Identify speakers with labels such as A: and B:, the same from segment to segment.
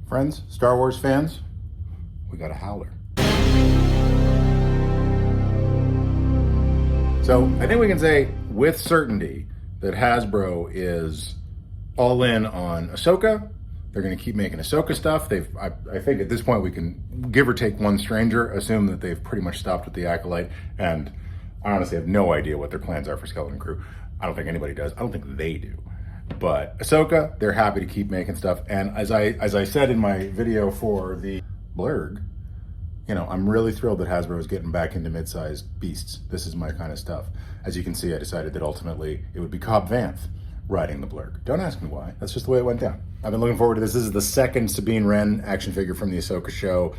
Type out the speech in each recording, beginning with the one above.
A: Friends, Star Wars fans, we got a Howler. So I think we can say with certainty that Hasbro is all in on Ahsoka. They're going to keep making Ahsoka stuff. I think at this point we can, give or take one stranger, assume that they've pretty much stopped with the Acolyte, and I honestly have no idea what their plans are for Skeleton Crew. I don't think anybody does. I don't think they do. But Ahsoka, they're happy to keep making stuff. And as I said in my video for the blurg, you know, I'm really thrilled that Hasbro is getting back into mid-sized beasts. This is my kind of stuff. As you can see, I decided that ultimately it would be Cobb Vanth riding the blurg. Don't ask me why. That's just the way it went down. I've been looking forward to this. This is the second Sabine Wren action figure from the Ahsoka show.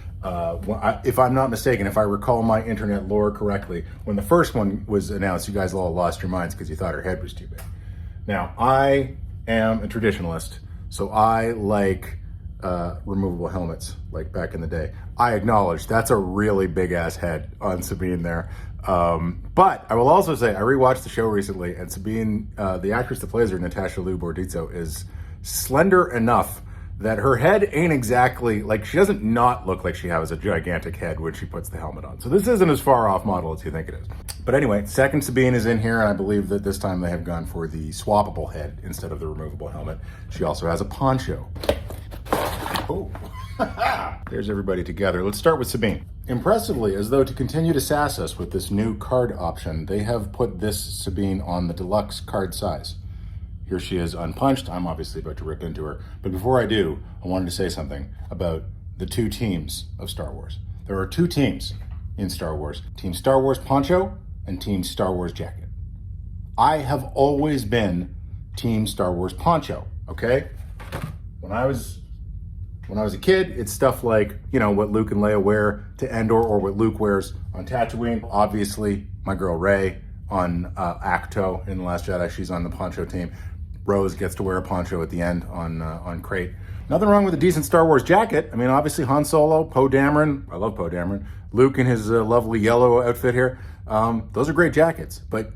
A: If I'm not mistaken, if I recall my internet lore correctly, when the first one was announced, you guys all lost your minds because you thought her head was too big. Now, I am a traditionalist, so I like removable helmets, like back in the day. I acknowledge that's a really big-ass head on Sabine there. But I will also say, I rewatched the show recently, and Sabine, the actress that plays her, Natasha Liu Bordizzo, is slender enough that her head ain't exactly, like, she doesn't not look like she has a gigantic head when she puts the helmet on. So this isn't as far off model as you think it is. But anyway, second Sabine is in here, and I believe that this time they have gone for the swappable head instead of the removable helmet. She also has a poncho. Oh, there's everybody together. Let's start with Sabine. Impressively, as though to continue to sass us with this new card option, they have put this Sabine on the deluxe card size. Here she is unpunched. I'm obviously about to rip into her. But before I do, I wanted to say something about the two teams of Star Wars. There are two teams in Star Wars. Team Star Wars Poncho and Team Star Wars Jacket. I have always been Team Star Wars Poncho, okay? When I was a kid, it's stuff like, you know, what Luke and Leia wear to Endor or what Luke wears on Tatooine. Obviously, my girl Rey on Acto in The Last Jedi, she's on the poncho team. Rose gets to wear a poncho at the end on Crate. Nothing wrong with a decent Star Wars jacket. I mean, obviously Han Solo, Poe Dameron, I love Poe Dameron. Luke in his lovely yellow outfit here. Those are great jackets. But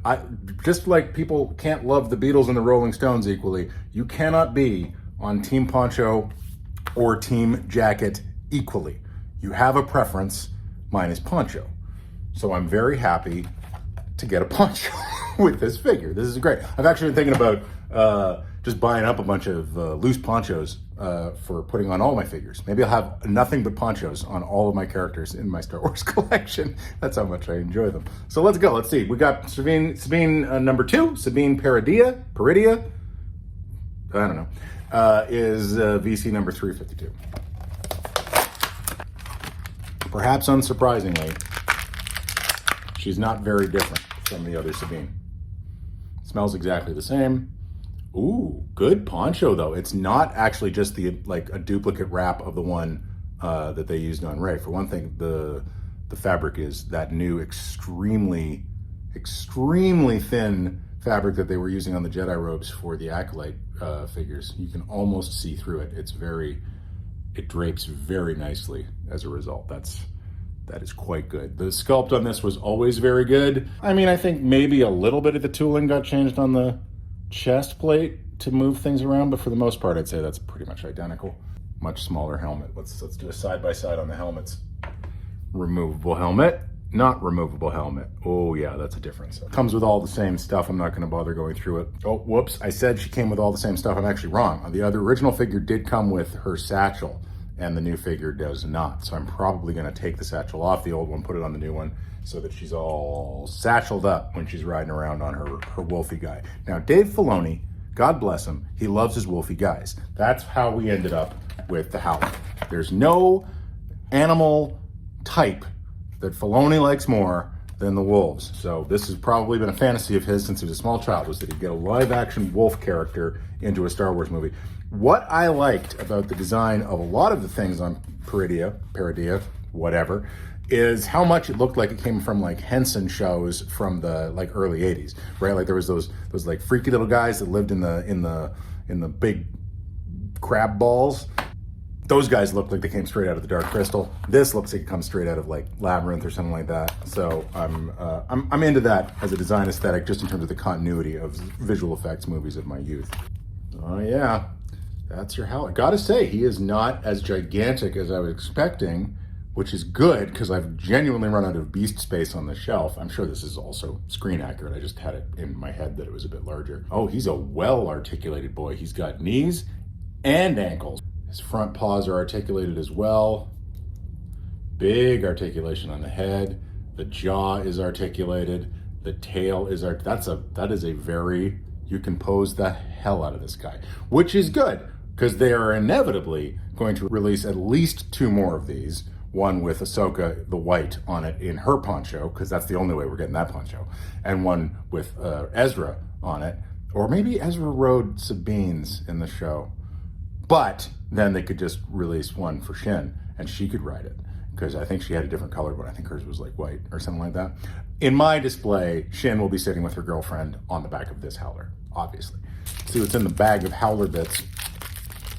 A: just like people can't love the Beatles and the Rolling Stones equally, you cannot be on Team Poncho or Team Jacket equally. You have a preference. Mine is poncho. So I'm very happy to get a poncho with this figure. This is great. I've actually been thinking about just buying up a bunch of loose ponchos for putting on all my figures. Maybe I'll have nothing but ponchos on all of my characters in my Star Wars collection. That's how much I enjoy them. So let's go. Let's see. We got Sabine number 2, Sabine Peridea. I don't know. Is VC number 352. Perhaps unsurprisingly, she's not very different from the other Sabine. Smells exactly the same. Ooh, good poncho though. It's not actually just like a duplicate wrap of the one that they used on Rey. For one thing, the fabric is that new extremely thin fabric that they were using on the Jedi robes for the Acolyte figures. You can almost see through it. It drapes very nicely as a result. That is quite good. The sculpt on this was always very good. I mean, I think maybe a little bit of the tooling got changed on the chest plate to move things around, but for the most part, I'd say that's pretty much identical. Much smaller helmet. Let's do a side by side on the helmets. Removable helmet. Not removable helmet. Oh yeah, that's a difference. Comes with all the same stuff. I'm not going to bother going through it. Oh, whoops. I said she came with all the same stuff. I'm actually wrong. The other original figure did come with her satchel, and the new figure does not. So I'm probably going to take the satchel off the old one, put it on the new one, so that she's all satcheled up when she's riding around on her wolfie guy. Now, Dave Filoni, God bless him, he loves his wolfie guys. That's how we ended up with the Howler. There's no animal type that Filoni likes more than the wolves. So this has probably been a fantasy of his since he was a small child, was that he'd get a live action wolf character into a Star Wars movie. What I liked about the design of a lot of the things on Peridea, whatever, is how much it looked like it came from like Henson shows from the like early 80s, right? Like there was those like freaky little guys that lived in the big crab balls. Those guys look like they came straight out of the Dark Crystal. This looks like it comes straight out of like Labyrinth or something like that. So I'm into that as a design aesthetic, just in terms of the continuity of visual effects movies of my youth. Oh yeah, That's your Howler. Gotta say, he is not as gigantic as I was expecting, which is good because I've genuinely run out of beast space on the shelf. I'm sure this is also screen accurate. I just had it in my head that it was a bit larger. Oh, he's a well-articulated boy. He's got knees and ankles. His front paws are articulated as well. Big articulation on the head. The jaw is articulated. The tail is that is a very, you can pose the hell out of this guy, which is good because they are inevitably going to release at least 2 more of these. One with Ahsoka, the white, on it in her poncho, because that's the only way we're getting that poncho. And one with Ezra on it. Or maybe Ezra rode Sabine's in the show. But then they could just release one for Shin, and she could ride it. Because I think she had a different colored one. I think hers was like white or something like that. In my display, Shin will be sitting with her girlfriend on the back of this Howler, obviously. See what's in the bag of Howler bits.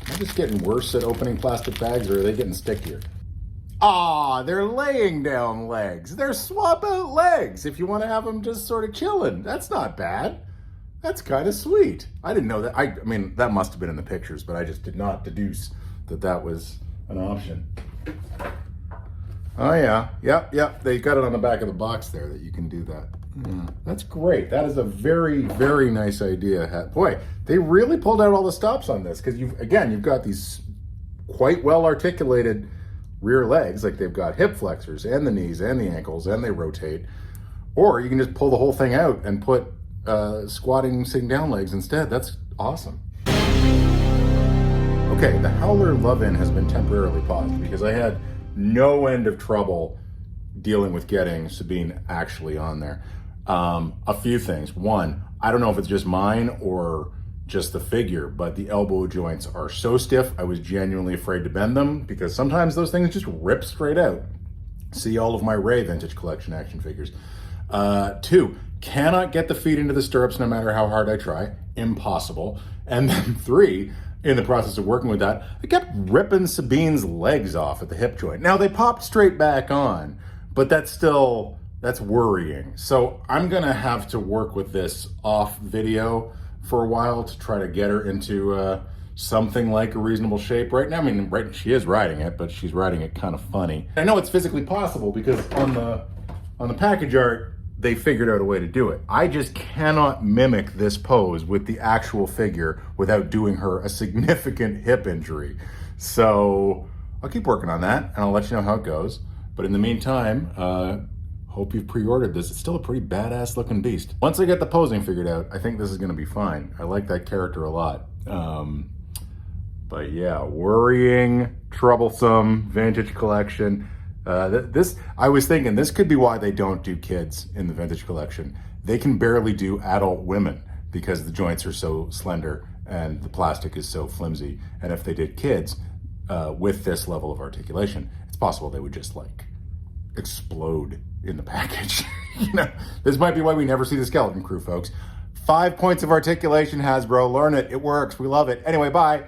A: Am I just getting worse at opening plastic bags, or are they getting stickier? Ah, they're laying down legs. They're swap out legs if you want to have them just sort of chilling. That's not bad. That's kind of sweet. I didn't know that. I mean, that must have been in the pictures, but I just did not deduce that that was an option. Oh yeah, yep. They got it on the back of the box there that you can do that. Yeah, that's great. That is a very, very nice idea. Boy, they really pulled out all the stops on this because you've got these quite well articulated rear legs, like they've got hip flexors and the knees and the ankles, and they rotate. Or you can just pull the whole thing out and put squatting, sitting down legs instead. That's awesome. Okay, the Howler love-in has been temporarily paused because I had no end of trouble dealing with getting Sabine actually on there. A few things. One, I don't know if it's just mine or just the figure, but the elbow joints are so stiff, I was genuinely afraid to bend them because sometimes those things just rip straight out. See all of my Rey Vintage Collection action figures. 2, cannot get the feet into the stirrups no matter how hard I try. Impossible. And then 3, in the process of working with that, I kept ripping Sabine's legs off at the hip joint. Now they popped straight back on, but that's worrying. So I'm gonna have to work with this off video for a while to try to get her into something like a reasonable shape. Right now, I mean, she is riding it, but she's riding it kind of funny. I know it's physically possible because on the package art, they figured out a way to do it. I just cannot mimic this pose with the actual figure without doing her a significant hip injury. So I'll keep working on that and I'll let you know how it goes. But in the meantime, hope you've pre-ordered this. It's still a pretty badass looking beast. Once I get the posing figured out, I think this is gonna be fine. I like that character a lot. But yeah, worrying, troublesome, vintage collection. I was thinking this could be why they don't do kids in the vintage collection. They can barely do adult women because the joints are so slender and the plastic is so flimsy. And if they did kids with this level of articulation, it's possible they would just like explode in the package. This might be why we never see the skeleton crew, folks. 5 points of articulation, Hasbro. Learn it. It works. We love it. Anyway, bye.